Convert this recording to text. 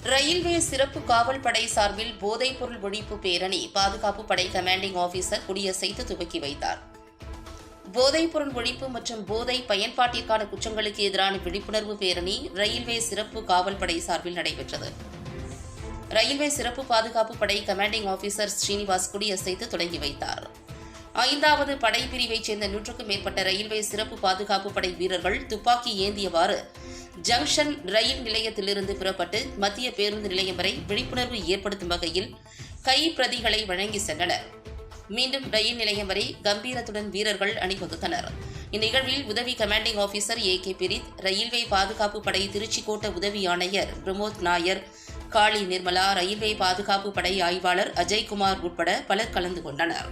Railway சிறப்பு காவல் படை சார்பில் போதைப்பொருள் ஒழிப்பு பேரணி பாதுகாப்பு படை கமாண்டிங் ஆபீசர் கொடியசைத்து துவக்கி வைத்தார். போதைப்பொருள் ஒழிப்பு மற்றும் போதை பயன்பாட்டிற்கான குற்றங்களுக்கு எதிரான விழிப்புணர்வு பேரணி ரயில்வே சிறப்பு காவல் படை சார்பில் நடைபெற்றது. ரயில்வே சிறப்பு பாதுகாப்பு படை கமாண்டிங் ஆபீசர் ஸ்ரீனிவாஸ் கொடியசைத்து தொடங்கி வைத்தார். 5வது படைப்பிரிவைச் சேர்ந்த 100க்கும் மேற்பட்ட ரயில்வே சிறப்பு பாதுகாப்பு படை வீரர்கள் துப்பாக்கி ஏந்தியவாறு ஜங்ஷன் ரயில் நிலையத்திலிருந்து புறப்பட்டு மத்திய பேருந்து நிலையம் வரை விழிப்புணர்வு ஏற்படுத்தும் வகையில் கைப்பிரதிகளை வழங்கி சென்றனர். மீண்டும் ரயில் நிலையம் வரை கம்பீரத்துடன் வீரர்கள் அணிவகுத்தனர். இந்நிகழ்வில் உதவி commanding officer A.K. Breath, railway பாதுகாப்பு படை திருச்சி கோட்ட உதவி ஆணையர் பிரமோத் நாயர், காளி நிர்மலா, ரயில்வே பாதுகாப்பு படை ஆய்வாளர் அஜய்குமார் உட்பட பலர் கலந்து கொண்டனர்.